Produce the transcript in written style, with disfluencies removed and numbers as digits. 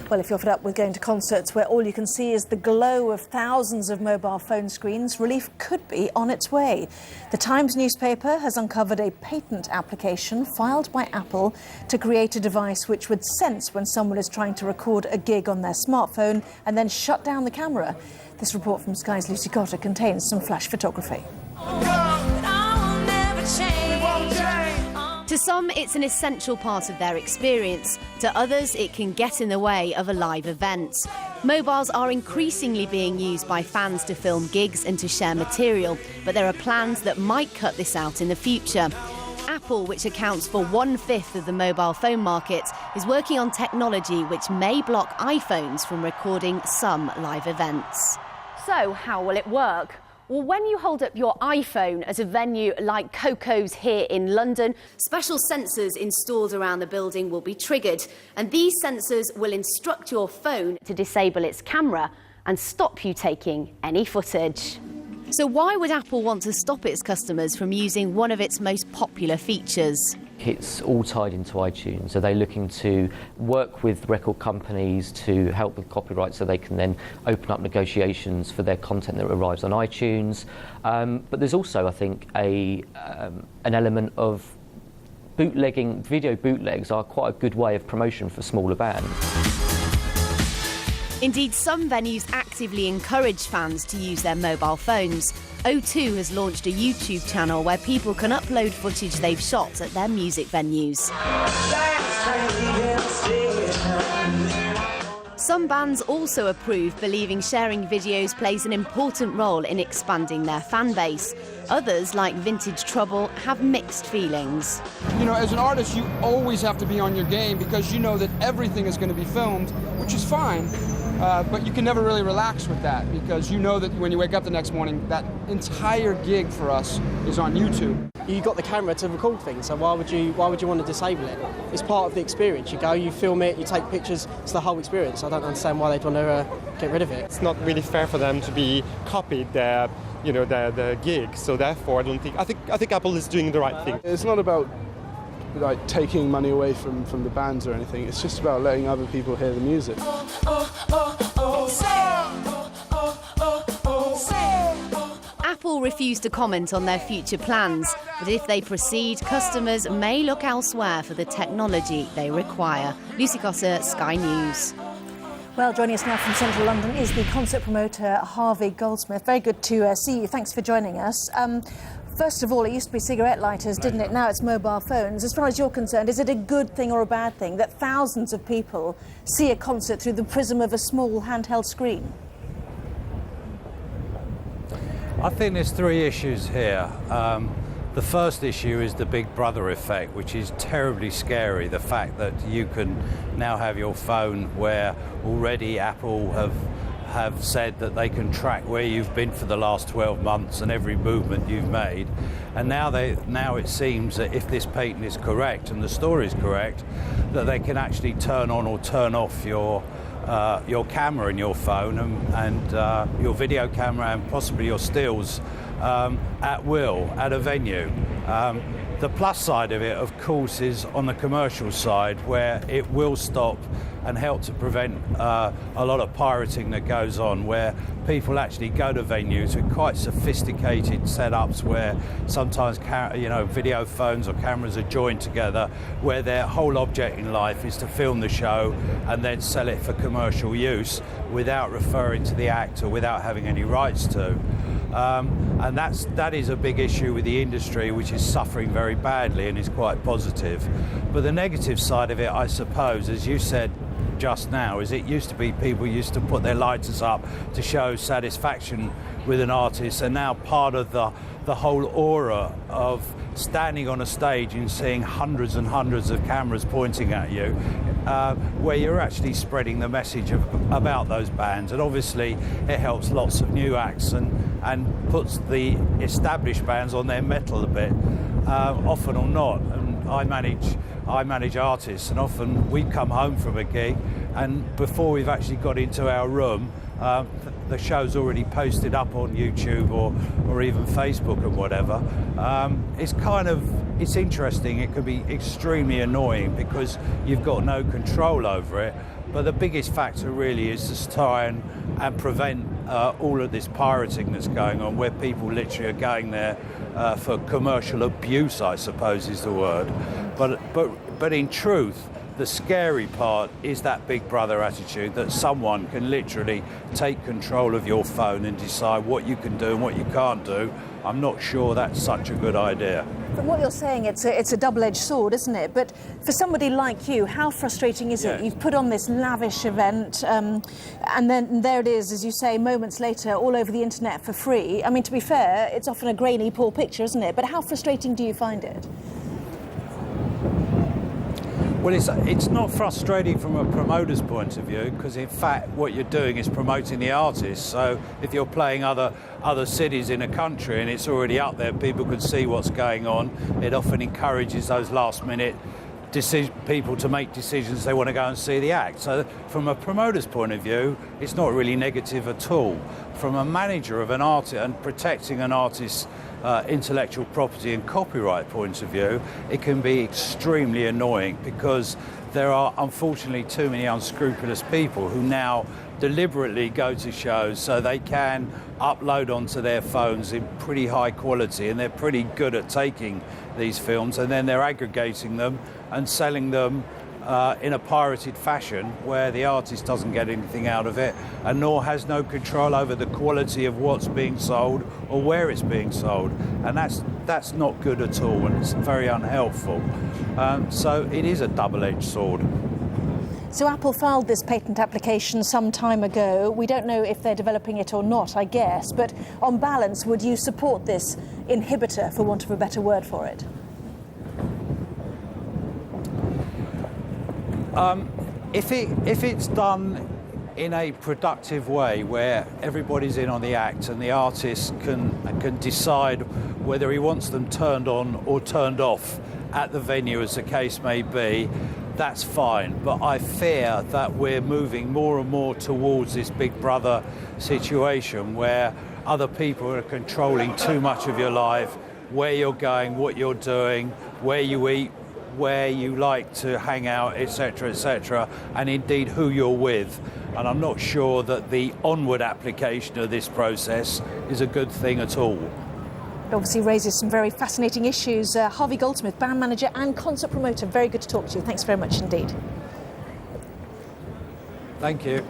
Well, if you're fed up with going to concerts where all you can see is the glow of thousands of mobile phone screens, relief could be on its way. The Times newspaper has uncovered a patent application filed by Apple to create a device which would sense when someone is trying to record a gig on their smartphone and then shut down the camera. This report from Sky's Lucy Cotter contains some flash photography. To some, it's an essential part of their experience. To others, it can get in the way of a live event. Mobiles are increasingly being used by fans to film gigs and to share material, but there are plans that might cut this out in the future. Apple, which accounts for 1/5 of the mobile phone market, is working on technology which may block iPhones from recording some live events. So, how will it work? Well, when you hold up your iPhone at a venue like Coco's here in London, special sensors installed around the building will be triggered, and these sensors will instruct your phone to disable its camera and stop you taking any footage. So why would Apple want to stop its customers from using one of its most popular features? It's all tied into iTunes. Are they looking to work with record companies to help with copyright so they can then open up negotiations for their content that arrives on iTunes? But there's also, I think, an element of bootlegging. Video bootlegs are quite a good way of promotion for smaller bands. Indeed, some venues actively encourage fans to use their mobile phones. O2 has launched a YouTube channel where people can upload footage they've shot at their music venues. Some bands also approve, believing sharing videos plays an important role in expanding their fan base. Others, like Vintage Trouble, have mixed feelings. You know, as an artist, you always have to be on your game because you know that everything is going to be filmed, which is fine. But you can never really relax with that because you know that when you wake up the next morning, that entire gig for us is on YouTube. You got the camera to record things, so why would you want to disable it? It's part of the experience. You go, you film it, you take pictures. It's the whole experience. I don't understand why they'd want to get rid of it. It's not really fair for them to be copied their gig. So therefore, I think Apple is doing the right thing. It's not about like taking money away from the bands or anything. It's just about letting other people hear the music. Apple refused to comment on their future plans, but if they proceed, customers may look elsewhere for the technology they require. Lucy Cotter, Sky News. Well, joining us now from central London is the concert promoter Harvey Goldsmith. Very good to see you. Thanks for joining us. First of all, it used to be cigarette lighters, didn't it? Now it's mobile phones. As far as you're concerned, is it a good thing or a bad thing that thousands of people see a concert through the prism of a small handheld screen? I think there's three issues here. The first issue is the Big Brother effect, which is terribly scary. The fact that you can now have your phone where already Apple have said that they can track where you've been for the last 12 months and every movement you've made. And now it seems that if this patent is correct and the story is correct, that they can actually turn on or turn off your camera in your phone and your video camera and possibly your stills at will at a venue. The plus side of it, of course, is on the commercial side where it will stop and help to prevent a lot of pirating that goes on, where people actually go to venues with quite sophisticated setups where sometimes video phones or cameras are joined together, where their whole object in life is to film the show and then sell it for commercial use without referring to the act or without having any rights to. And that is a big issue with the industry, which is suffering very badly and is quite positive. But the negative side of it, I suppose, as you said just now, is it used to be people used to put their lighters up to show satisfaction with an artist, and now part of the whole aura of standing on a stage and seeing hundreds and hundreds of cameras pointing at you, where you're actually spreading the message about those bands. And obviously it helps lots of new acts and puts the established bands on their mettle a bit, often or not. And I manage artists, and often we come home from a gig and before we've actually got into our room, the show's already posted up on YouTube or even Facebook and whatever. It's interesting. It can be extremely annoying because you've got no control over it. But the biggest factor really is to try and prevent all of this pirating that's going on, where people literally are going there for commercial abuse, I suppose is the word. But in truth, the scary part is that Big Brother attitude, that someone can literally take control of your phone and decide what you can do and what you can't do. I'm not sure that's such a good idea. From what you're saying, it's a double-edged sword, isn't it? But for somebody like you, how frustrating is it? You've put on this lavish event, and then there it is, as you say, moments later, all over the internet for free. I mean, to be fair, it's often a grainy, poor picture, isn't it? But how frustrating do you find it? Well, it's not frustrating from a promoter's point of view, because in fact what you're doing is promoting the artist. So if you're playing other cities in a country and it's already up there, people can see what's going on. It often encourages those last-minute people to make decisions they want to go and see the act. So from a promoter's point of view, it's not really negative at all. From a manager of an artist and protecting an artist's intellectual property and copyright point of view, it can be extremely annoying, because there are unfortunately too many unscrupulous people who now deliberately go to shows so they can upload onto their phones in pretty high quality, and they're pretty good at taking these films and then they're aggregating them and selling them in a pirated fashion, where the artist doesn't get anything out of it and nor has no control over the quality of what's being sold or where it's being sold, and that's not good at all, and it's very unhelpful. So it is a double-edged sword. So Apple filed this patent application some time ago. We don't know if they're developing it or not, I guess, but on balance, would you support this inhibitor, for want of a better word for it? If it's done in a productive way, where everybody's in on the act and the artist can decide whether he wants them turned on or turned off at the venue, as the case may be, that's fine. But I fear that we're moving more and more towards this Big Brother situation, where other people are controlling too much of your life, where you're going, what you're doing, where you eat, where you like to hang out, etc., and indeed who you're with. And I'm not sure that the onward application of this process is a good thing at all. It obviously raises some very fascinating issues. Harvey Goldsmith, band manager and concert promoter, very good to talk to you. Thanks very much indeed. Thank you.